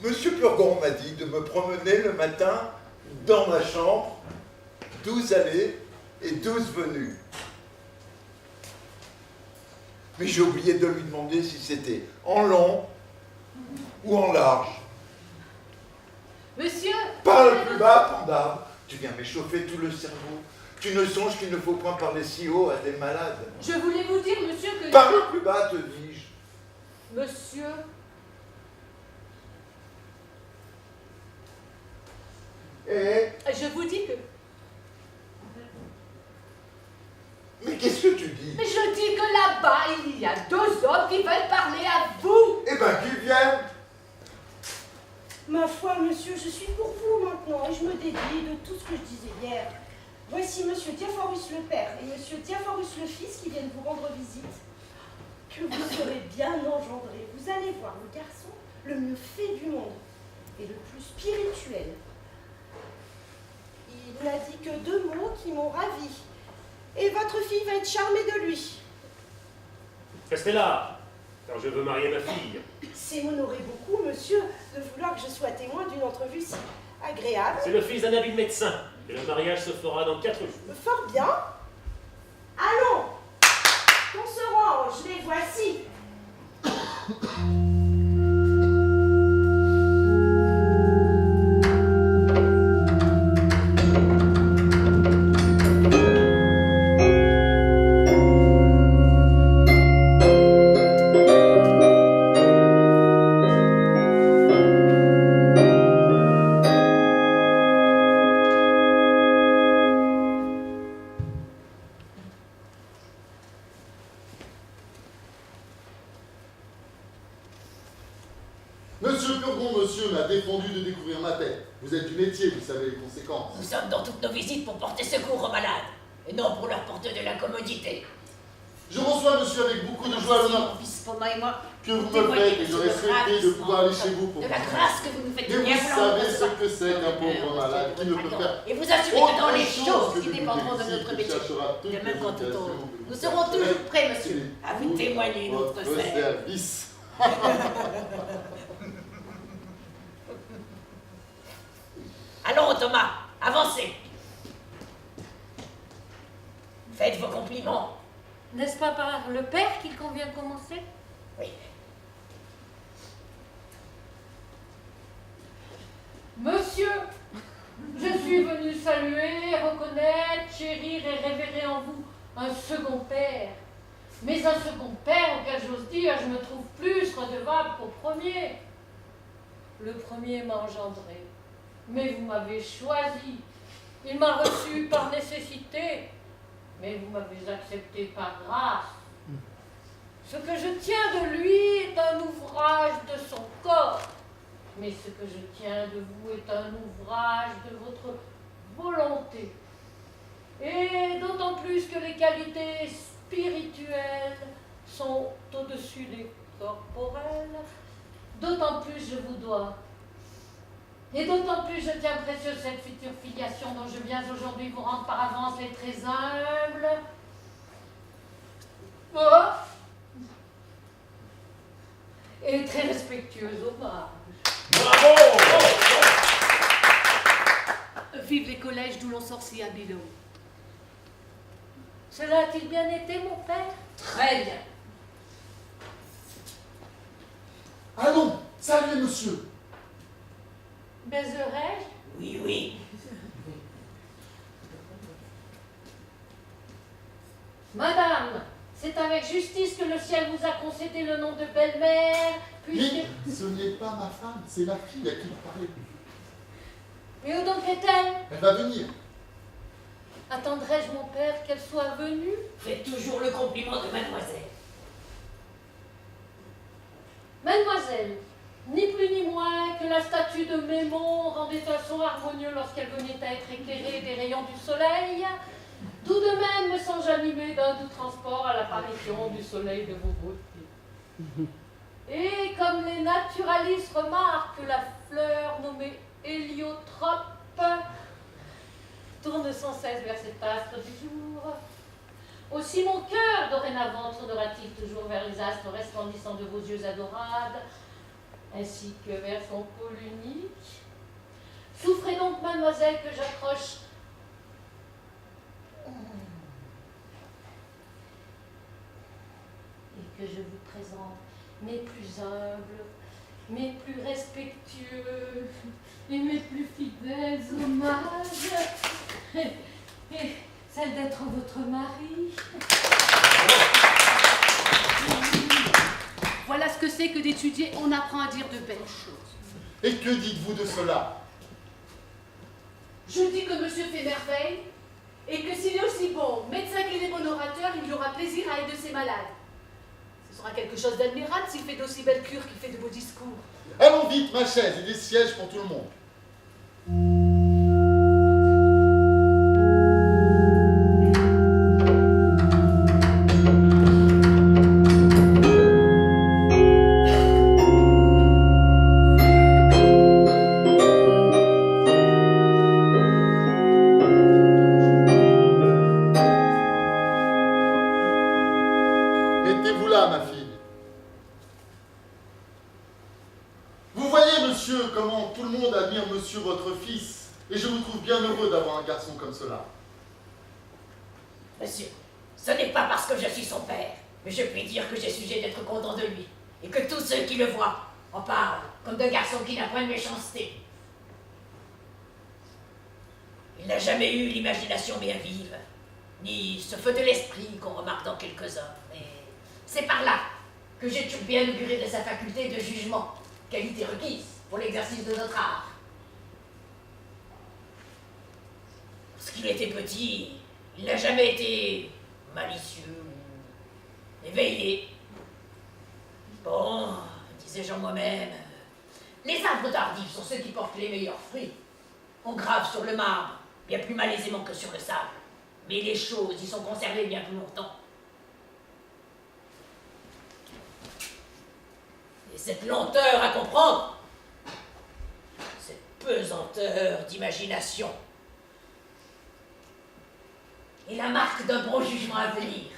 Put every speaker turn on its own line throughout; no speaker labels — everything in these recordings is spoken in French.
Monsieur Purgon m'a dit de me promener le matin dans ma chambre, 12 allées et 12 venues. Mais j'ai oublié de lui demander si c'était en long ou en large.
Monsieur...
Parle plus bas, Panda. Tu viens m'échauffer tout le cerveau. Tu ne songes qu'il ne faut point parler si haut à des malades.
Je voulais vous dire, monsieur, que...
Parle plus bas, te dis-je.
Monsieur...
Et...
Je vous dis que...
Mais qu'est-ce que tu dis?
Mais je dis que là-bas, il y a 2 hommes qui veulent parler à vous.
Eh ben, qu'ils viennent.
Ma foi, monsieur, je suis pour vous maintenant et je me dédie de tout ce que je disais hier. Voici monsieur Diaphorus le père et monsieur Diaphorus le fils qui viennent vous rendre visite. Que vous serez bien engendré. Vous allez voir le garçon le mieux fait du monde et le plus spirituel. Il n'a dit que 2 mots qui m'ont ravi. Et votre fille va être charmée de lui.
Restez là, car je veux marier ma fille.
C'est m'honorer beaucoup, monsieur, de vouloir que je sois témoin d'une entrevue si agréable.
C'est le fils d'un habile médecin, et le mariage se fera dans 4 jours.
Fort bien. Allons, qu'on se range, les voici.
Monsieur Purgon, monsieur, m'a défendu de découvrir ma tête. Vous êtes du métier, vous savez les conséquences.
Nous sommes dans toutes nos visites pour porter secours aux malades, et non pour leur porter de l'incommodité.
Je reçois, monsieur, avec beaucoup de joie l'honneur
Mon fils Poma et moi,
que vous me faites et j'aurais souhaité de pouvoir aller chez vous pour
de la
vous.
grâce que vous nous faites.
Et vous
bien
savez
vouloir
ce que c'est qu'un pauvre malade qui ne peut faire
et vous assurez que dans
autre
les
chose
choses
que
qui
de
dépendront de
vous
notre
qui
métier,
cherchera toutes
de
les
même qu'en tout
occasions
autre,
de
nous
vous
serons
faire
toujours prêts, monsieur,
utiliser
à vous témoigner notre
votre
zèle.
service.
Allons, Thomas, avancez. Faites vos compliments.
N'est-ce pas par le père qu'il convient de commencer?
Oui.
Monsieur, je suis venu saluer, reconnaître, chérir et révérer en vous un second père. Mais un second père auquel j'ose dire, je me trouve plus redevable qu'au premier. Le premier m'a engendré, mais vous m'avez choisi. Il m'a reçu par nécessité, mais vous m'avez accepté par grâce. Ce que je tiens de lui est un ouvrage de son corps, mais ce que je tiens de vous est un ouvrage de votre volonté. Et d'autant plus que les qualités spirituelles sont au-dessus des corporelles, d'autant plus je vous dois. Et d'autant plus je tiens précieuse cette future filiation dont je viens aujourd'hui vous rendre par avance les très humbles. Oh, et très respectueuse hommage.
Bravo!
Vive les collèges d'où l'on sort si habilement.
Cela a-t-il bien été, mon père?
Très bien.
Allons, saluez, monsieur.
Baiserai-je?
Oui, oui.
Madame, c'est avec justice que le ciel vous a concédé le nom de belle-mère, puisque...
Mais ce n'est pas ma femme, c'est ma fille à qui vous parlez.
Mais où donc est-elle?
Elle va venir.
Attendrai-je, mon père, qu'elle soit venue?
Faites toujours le compliment de mademoiselle.
Mademoiselle, ni plus ni moins que la statue de Mémon rendait un son harmonieux lorsqu'elle venait à être éclairée des rayons du soleil, tout de même me sens animé d'un doux transport à l'apparition du soleil de vos beautés. Et comme les naturalistes remarquent que la fleur nommée héliotrope tourne sans cesse vers cet astre du jour, aussi mon cœur dorénavant tournera-t-il toujours vers les astres resplendissants de vos yeux adorables, ainsi que vers son pôle unique. Souffrez donc, mademoiselle, que j'accroche et que je vous présente mes plus humbles, mes plus respectueux et mes plus fidèles hommages, et celle d'être votre mari.
Voilà ce que c'est que d'étudier, on apprend à dire de belles choses.
Et que dites-vous de cela?
Je dis que monsieur fait merveille, et que s'il est aussi bon médecin qu'il est bon orateur, il aura plaisir à aider ses malades. Ce sera quelque chose d'admirable s'il fait d'aussi belles cures qu'il fait de beaux discours.
Allons vite, ma chaise et des sièges pour tout le monde. Mettez-vous là, ma fille. Vous voyez, monsieur, comment tout le monde admire monsieur votre fils, et je vous trouve bien heureux d'avoir un garçon comme cela.
Monsieur, ce n'est pas parce que je suis son père, mais je puis dire que j'ai sujet d'être content de lui, et que tous ceux qui le voient en parlent comme d'un garçon qui n'a point de méchanceté. Il n'a jamais eu l'imagination bien vive, ni ce feu de l'esprit qu'on remarque dans quelques hommes. Et c'est par là que j'ai toujours bien auguré de sa faculté de jugement, qualité requise pour l'exercice de notre art. Lorsqu'il était petit, il n'a jamais été malicieux ou éveillé. Bon, disais-je en moi-même, les arbres tardifs sont ceux qui portent les meilleurs fruits. On grave sur le marbre bien plus malaisément que sur le sable, mais les choses y sont conservées bien plus longtemps. Et cette lenteur à comprendre, cette pesanteur d'imagination, est la marque d'un bon jugement à venir.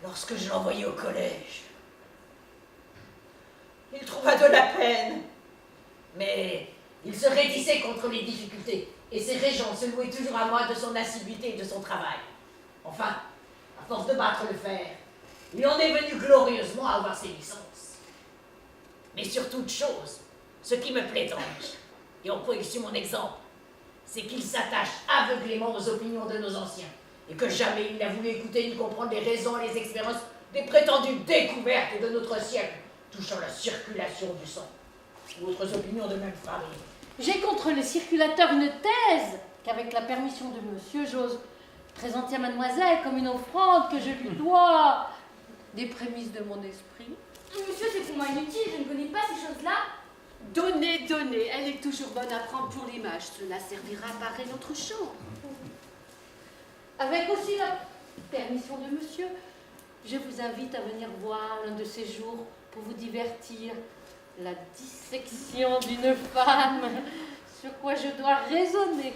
Lorsque je l'envoyais au collège, il trouva de la peine, mais il se raidissait contre les difficultés, et ses régents se louaient toujours à moi de son assiduité et de son travail. Enfin, à force de battre le fer, il en est venu glorieusement à avoir ses licences. Mais sur toute chose, ce qui me plaît en lui, et on pourrait suivre mon exemple, c'est qu'il s'attache aveuglément aux opinions de nos anciens, et que jamais il n'a voulu écouter ni comprendre les raisons et les expériences des prétendues découvertes de notre siècle touchant la circulation du sang, ou autres opinions de même farine.
J'ai contre le circulateur une thèse qu'avec la permission de monsieur, j'ose présenter à mademoiselle comme une offrande que je lui dois des prémices de mon esprit.
Monsieur, c'est pour moi inutile, je ne connais pas ces choses-là.
Donnez, donnez, elle est toujours bonne à prendre pour l'image. Cela servira à parer notre chambre.
Avec aussi la permission de monsieur, je vous invite à venir voir l'un de ces jours pour vous divertir. La dissection d'une femme, sur quoi je dois raisonner.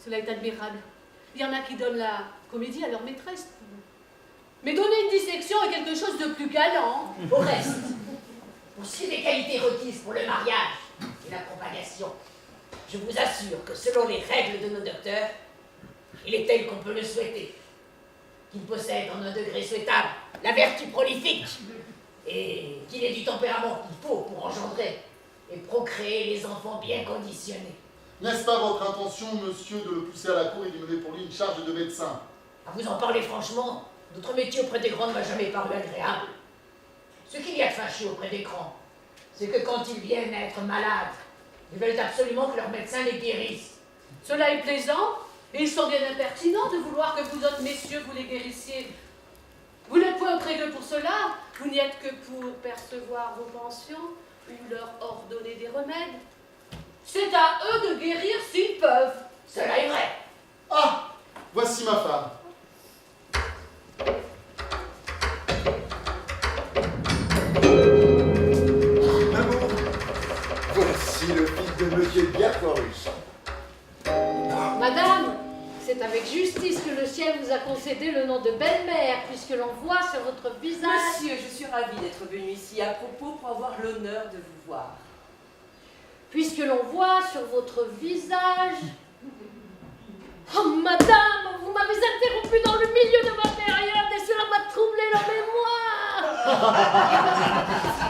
Cela est admirable. Il y en a qui donnent la comédie à leur maîtresse. Mais donner une dissection est quelque chose de plus galant.
Au reste, pour ce qui est des qualités requises pour le mariage et la propagation, je vous assure que selon les règles de nos docteurs, il est tel qu'on peut le souhaiter. Qu'il possède en un degré souhaitable la vertu prolifique et qu'il ait du tempérament qu'il faut pour engendrer et procréer les enfants bien conditionnés.
N'est-ce pas votre intention, monsieur, de le pousser à la cour et d'y mener pour lui une charge de médecin?
À vous en parler franchement, notre métier auprès des grands ne m'a jamais paru agréable. Ce qu'il y a de fâcheux auprès des grands, c'est que quand ils viennent à être malades, ils veulent absolument que leur médecin les guérisse.
Cela est plaisant, et ils sont bien impertinents de vouloir que vous autres messieurs vous les guérissiez. Vous n'êtes point auprès d'eux pour cela, vous n'y êtes que pour percevoir vos pensions ou leur ordonner des remèdes. C'est à eux de guérir s'ils peuvent.
Cela est vrai.
Ah, voici ma femme.
Maman, voici le fils de monsieur Diaphorus.
Madame, c'est avec justice que le ciel vous a concédé le nom de belle-mère, puisque l'on voit sur votre visage...
Monsieur, je suis ravie d'être venue ici à propos pour avoir l'honneur de vous voir.
Puisque l'on voit sur votre visage... Oh, madame, vous m'avez interrompu dans le milieu de ma période et cela m'a troublé la mémoire.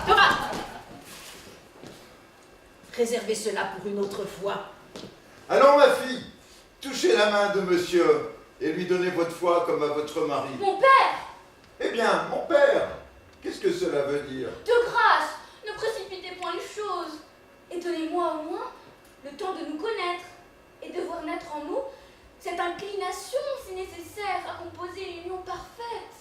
Thomas! Réservez cela pour une autre fois.
Allons, ma fille, touchez la main de monsieur et lui donnez votre foi comme à votre mari.
Mon père!
Eh bien, mon père, qu'est-ce que cela veut dire?
De grâce, ne précipitez point les choses. Et donnez-moi au moins le temps de nous connaître et de voir naître en nous cette inclination si nécessaire à composer une union parfaite.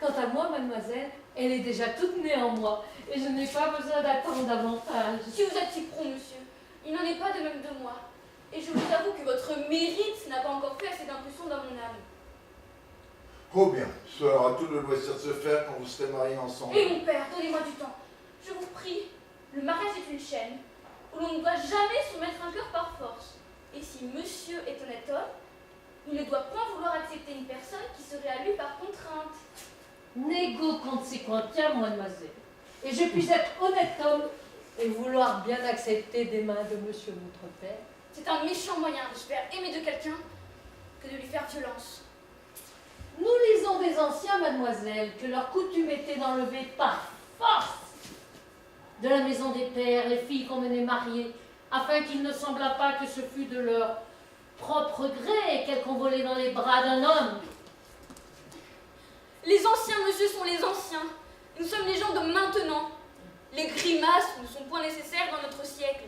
Quant à moi, mademoiselle, elle est déjà toute née en moi et je n'ai pas besoin d'attendre davantage.
Si vous êtes si prompt, monsieur, il n'en est pas de même de moi. Et je vous avoue que votre mérite n'a pas encore fait assez d'impression dans mon âme.
Oh bien, cela aura tout le loisir de se faire quand vous serez mariés ensemble.
Et mon père, donnez-moi du temps. Je vous prie, le mariage est une chaîne où l'on ne doit jamais soumettre un cœur par force. Et si monsieur est honnête homme, il ne doit point vouloir accepter une personne qui serait à lui par contrainte.
Nego consequentia, mademoiselle. Et je puis être honnête homme et vouloir bien accepter des mains de monsieur votre père.
C'est un méchant moyen de se faire aimer de quelqu'un que de lui faire violence.
Nous lisons des anciens, mademoiselle, que leur coutume était d'enlever par force de la maison des pères les filles qu'on menait mariées, afin qu'il ne semblât pas que ce fût de leur propre gré qu'elles convolaient dans les bras d'un homme.
Les anciens, monsieur, sont les anciens. Nous sommes les gens de maintenant. Les grimaces ne sont point nécessaires dans notre siècle.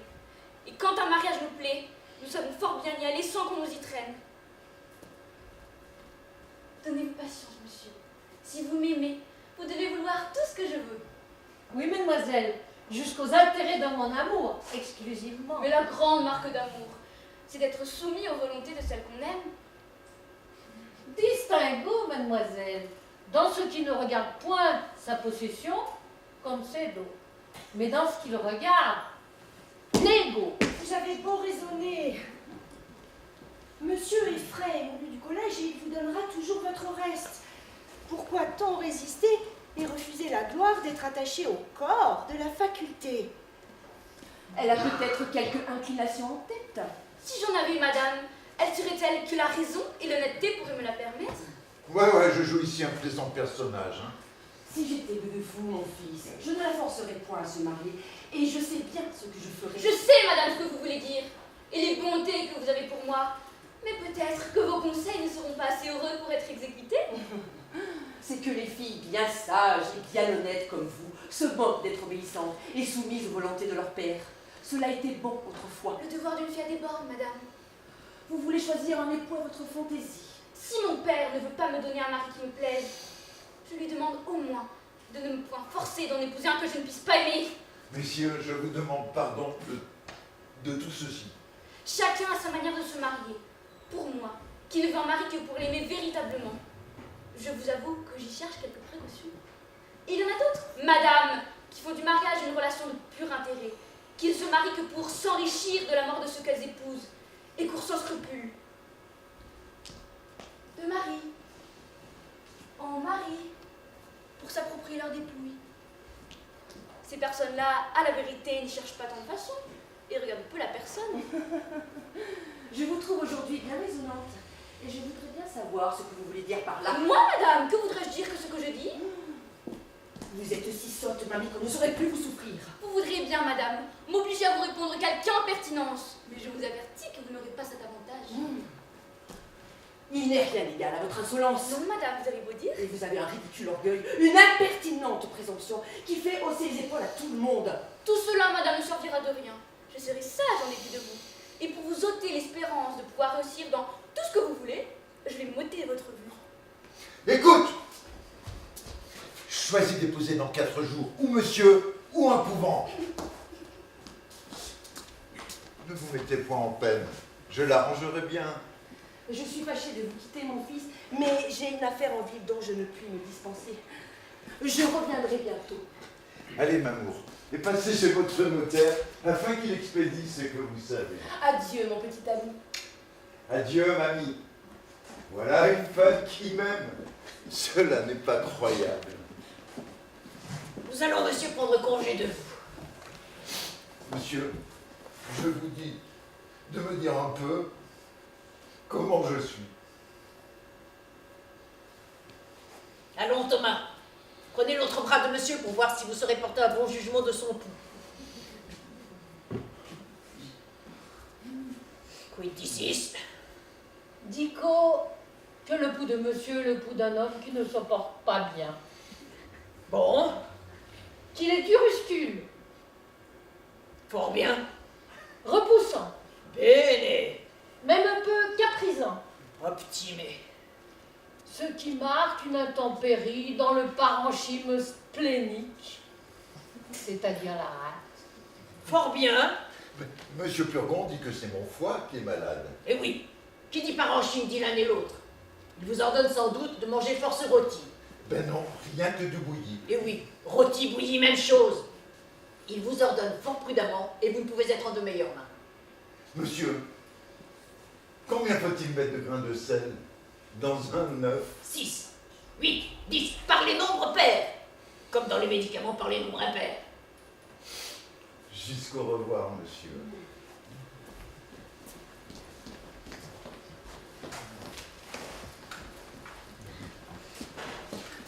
Et quand un mariage nous plaît, nous savons fort bien y aller sans qu'on nous y traîne. Donnez-vous patience, monsieur. Si vous m'aimez, vous devez vouloir tout ce que je veux.
Oui, mademoiselle, jusqu'aux altérés de mon amour, exclusivement.
Mais la grande marque d'amour, c'est d'être soumis aux volontés de celle qu'on aime.
Distinguo, mademoiselle, dans ce qui ne regarde point sa possession, comme c'est d'autres, mais dans ce qui le regarde, négo.
Vous avez beau raisonner. Monsieur est frais et moulu du collège et il vous donnera toujours votre reste. Pourquoi tant résister et refuser la gloire d'être attaché au corps de la faculté?
Elle a peut-être quelque inclination en tête.
Si j'en avais, madame, elle serait telle que la raison et l'honnêteté pourraient me la permettre.
Ouais, je joue ici un plaisant personnage. Hein.
Si j'étais de vous, mon fils, je ne la forcerais point à se marier. Et je sais bien ce que je ferais.
Je sais, madame, ce que vous voulez dire, et les bontés que vous avez pour moi. Mais peut-être que vos conseils ne seront pas assez heureux pour être exécutés.
C'est que les filles bien sages et bien honnêtes comme vous se moquent d'être obéissantes et soumises aux volontés de leur père. Cela était bon autrefois.
Le devoir d'une fille a des bornes, madame.
Vous voulez choisir un époux à votre fantaisie.
Si mon père ne veut pas me donner un mari qui me plaise, je lui demande au moins de ne me point forcer d'en épouser un que je ne puisse pas aimer.
Messieurs, je vous demande pardon de tout ceci.
Chacun a sa manière de se marier. Pour moi, qui ne veut un mari que pour l'aimer véritablement, je vous avoue que j'y cherche quelques précautions. Et il y en a d'autres, madame, qui font du mariage une relation de pur intérêt, qui ne se marient que pour s'enrichir de la mort de ceux qu'elles épousent, et courent sans scrupule. De mari en mari, pour s'approprier leur dépouille. Ces personnes-là, à la vérité, n'y cherchent pas tant de façon, et regardent peu la personne.
Je vous trouve aujourd'hui bien raisonnante. Et je voudrais bien savoir ce que vous voulez dire par là.
Moi, madame, que voudrais-je dire que ce que je dis?
Vous êtes si sotte, mamie, qu'on ne saurait plus vous souffrir.
Vous voudriez bien, madame, m'obliger à vous répondre quelque impertinence. Mais je vous avertis que vous n'aurez pas cet avantage.
Il n'est rien égal à votre insolence.
Non, madame, vous avez beau dire.
Et vous avez un ridicule orgueil, une impertinente présomption qui fait hausser les épaules à tout le monde.
Tout cela, madame, ne servira de rien. Je serai sage en dépit de vous. Et pour vous ôter l'espérance de pouvoir réussir dans tout ce que vous voulez, je vais m'ôter votre vue.
Écoute, choisis d'épouser dans 4 jours, ou monsieur, ou un couvent. Ne vous mettez point en peine, je l'arrangerai bien.
Je suis fâchée de vous quitter, mon fils, mais j'ai une affaire en ville dont je ne puis me dispenser. Je reviendrai bientôt.
Allez, Mamour, et passez chez votre notaire afin qu'il expédie ce que vous savez.
Adieu, mon petit ami.
Adieu, mamie. Voilà une femme qui m'aime. Cela n'est pas croyable.
Nous allons, monsieur, prendre congé de vous.
Monsieur, je vous dis de me dire un peu comment je suis.
Allons, Thomas. Prenez l'autre bras de monsieur pour voir si vous serez porté à bon jugement de son pouls. Quid dicis?
Dico que le pouls de monsieur est le pouls d'un homme qui ne se porte pas bien.
Bon,
Qu'il est duruscule,
fort bien.
repoussant,
Bene.
même un peu caprisant.
Optime.
Ce qui marque une intempérie dans le parenchyme splénique, c'est-à-dire la rate.
Fort bien.
Monsieur Purgon dit que c'est mon foie qui est malade.
Eh oui, qui dit parenchyme dit l'un et l'autre. Il vous ordonne sans doute de manger force rôti.
Ben non, rien que du bouilli.
Eh oui, rôti, bouilli, même chose. Il vous ordonne fort prudemment et vous ne pouvez être en de meilleures mains.
Monsieur, combien faut-il mettre de grains de sel dans un œuf?
6, 8, 10, par les nombres pairs. Comme dans les médicaments par les nombres impairs.
Jusqu'au revoir, monsieur.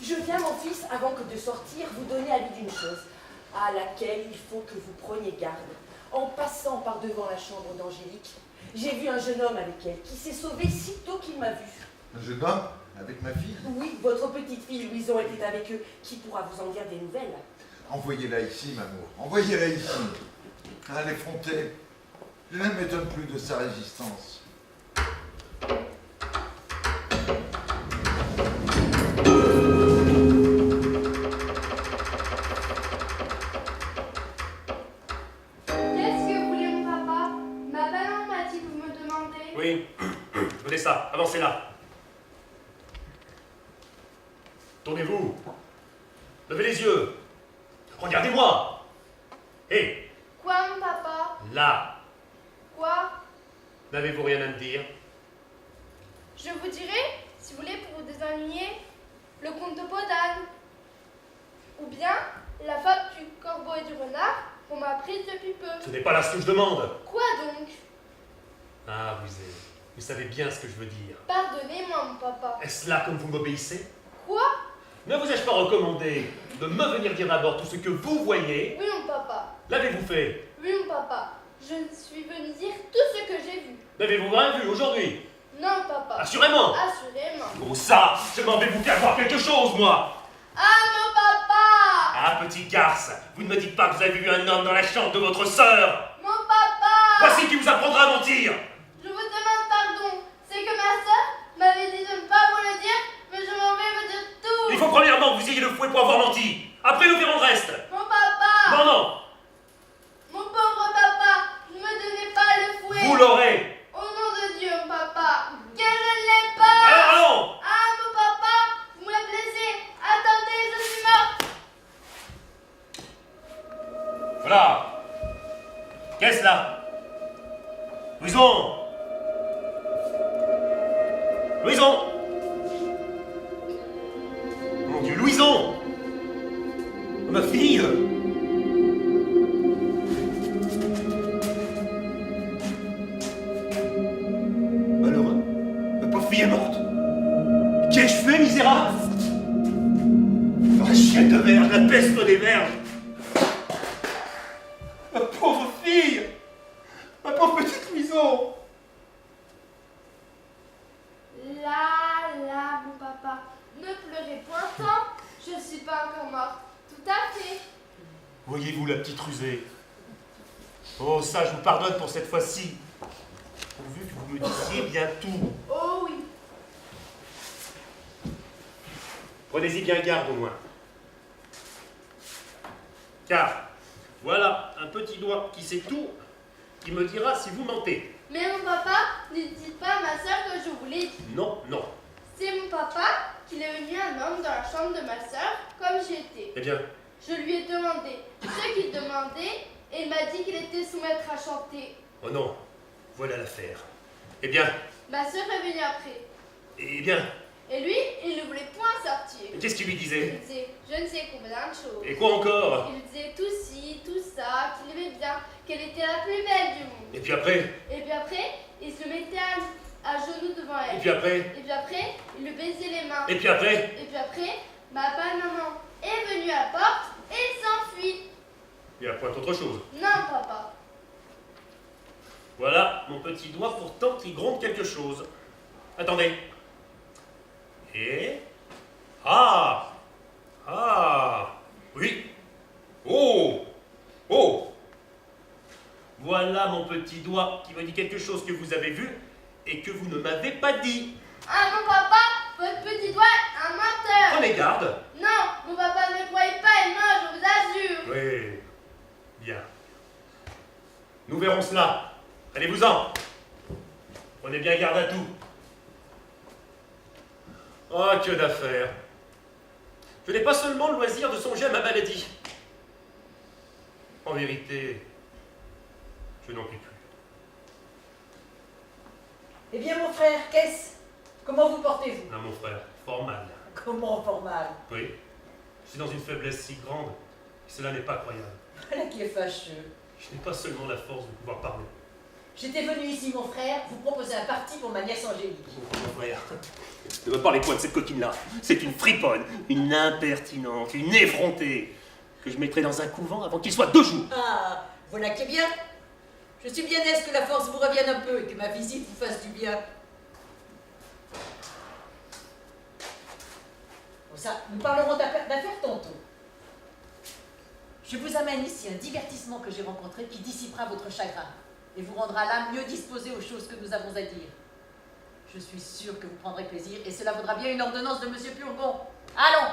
Je viens, mon fils, avant que de sortir, vous donner avis d'une chose, à laquelle il faut que vous preniez garde. En passant par devant la chambre d'Angélique, j'ai vu un jeune homme avec elle, qui s'est sauvé sitôt qu'il m'a vu.
Un jeune homme avec ma fille?
Oui, votre petite fille Louison était avec eux, qui pourra vous en dire des nouvelles.
Envoyez-la ici, Mamour. Envoyez-la ici. À l'effronter. Je ne m'étonne plus de sa résistance.
Qu'est-ce que vous voulez, mon papa? Ma maman m'a dit que vous me demandez.
Oui, venez ça, avancez là. Tournez-vous. Levez les yeux. Regardez-moi. Hé,
Quoi, mon papa?
là,
Quoi?
n'avez-vous rien à me dire?
Je vous dirai, si vous voulez, pour vous désigner, le conte de Podane. Ou bien la fable du corbeau et du renard qu'on m'a apprise depuis peu.
Ce n'est pas là ce que je demande.
Quoi donc?
Ah, vous savez bien ce que je veux dire.
Pardonnez-moi, mon papa.
Est-ce là comme vous m'obéissez?
Quoi?
Ne vous ai-je pas recommandé de me venir dire d'abord tout ce que vous voyez?
Oui, mon papa.
L'avez-vous fait?
Oui, mon papa. Je suis venue dire tout ce que j'ai vu.
N'avez-vous rien vu aujourd'hui?
Non, papa.
Assurément.
Assurément.
Oh ça, je m'en vais vous faire voir quelque chose, moi.
Ah, mon papa!
Ah, petit garce, vous ne me dites pas que vous avez vu un homme dans la chambre de votre sœur.
Mon papa!
Voici qui vous apprendra à mentir.
Je vous demande pardon. C'est que ma sœur m'avait dit de ne pas vous le dire, mais je m'en vais vous dire tout.
Il faut premièrement que vous ayez le fouet pour avoir menti. Après, nous verrons le reste.
Mon papa!
Non, non,
Mon pauvre papa, ne me donnez pas le fouet.
vous l'aurez.
Au nom de Dieu, mon papa, que je ne l'ai pas.
Alors, allons.
Ah, mon papa, vous m'avez blessé. Attendez, je suis morte.
Voilà. Qu'est-ce là? Louison. Louison. Mon Dieu, Louison. Ma fille. Malheureux. Ma pauvre fille est morte. Qu'ai-je fait, misérable? La chienne de merde, la peste des verges. Ma pauvre fille. Ma pauvre petite Louison.
Là, mon papa, ne pleurez point tant. Je ne suis pas encore morte. Tout à fait.
Voyez-vous la petite rusée? Oh, ça, je vous pardonne pour cette fois-ci. Pourvu que vous me disiez bien tout.
Oh oui.
Prenez-y bien garde au moins. Car, voilà un petit doigt qui sait tout, qui me dira si vous mentez.
Mais mon papa, ne dites pas à ma soeur que je vous l'ai dit.
Non, non.
C'est mon papa qu'il est venu un homme dans la chambre de ma soeur, comme j'étais.
Eh bien,
Je lui ai demandé ce qu'il demandait et il m'a dit qu'il était sous maître à chanter.
oh non, voilà l'affaire. Eh bien,
Ma sœur est venue après.
Eh bien,
Et lui, il ne voulait point sortir.
qu'est-ce qu'il lui
Il
disait?
disait je ne sais combien de choses.
Et quoi encore?
Il disait tout ci, tout ça, qu'il aimait bien, qu'elle était la plus belle du monde.
Et puis après?
Et puis après, il se mettait à genoux devant
Et
elle.
puis après?
Et puis après, il lui baisait les mains.
Et puis après?
Et puis après, papa et maman est venu à la porte et il s'enfuit.
Il y a point autre chose.
Non, papa.
Voilà mon petit doigt pourtant qui gronde quelque chose. Attendez. Et... Ah! Ah! Oui! Oh! Oh! Voilà mon petit doigt qui me dit quelque chose que vous avez vu et que vous ne m'avez pas dit.
Ah non, papa, votre petit doigt est un menteur.
Prenez garde.
Non, mon papa ne croyait pas et non, je vous assure.
Oui. Bien. Nous verrons cela. Allez-vous-en. Prenez bien garde à tout. Oh, que d'affaires. Je n'ai pas seulement le loisir de songer à ma maladie. En vérité, je n'en puis plus.
Eh bien, mon frère, qu'est-ce? Comment vous portez-vous?
Ah, mon frère, fort mal.
Comment fort mal?
Oui. Je suis dans une faiblesse si grande que cela n'est pas croyable.
Voilà qui est fâcheux.
Je n'ai pas seulement la force de pouvoir parler.
J'étais venu ici, mon frère, vous proposer un parti pour ma nièce Angélique.
Mon frère, ne me parlez point de cette coquine-là. C'est une friponne, une impertinente, une effrontée, que je mettrai dans un couvent avant qu'il soit 2 jours.
Ah, voilà qui est bien. Je suis bien aise que la force vous revienne un peu et que ma visite vous fasse du bien. Bon, ça, nous parlerons d'affaires tantôt. Je vous amène ici un divertissement que j'ai rencontré qui dissipera votre chagrin et vous rendra l'âme mieux disposée aux choses que nous avons à dire. Je suis sûre que vous prendrez plaisir et cela vaudra bien une ordonnance de Monsieur Purgon. Allons!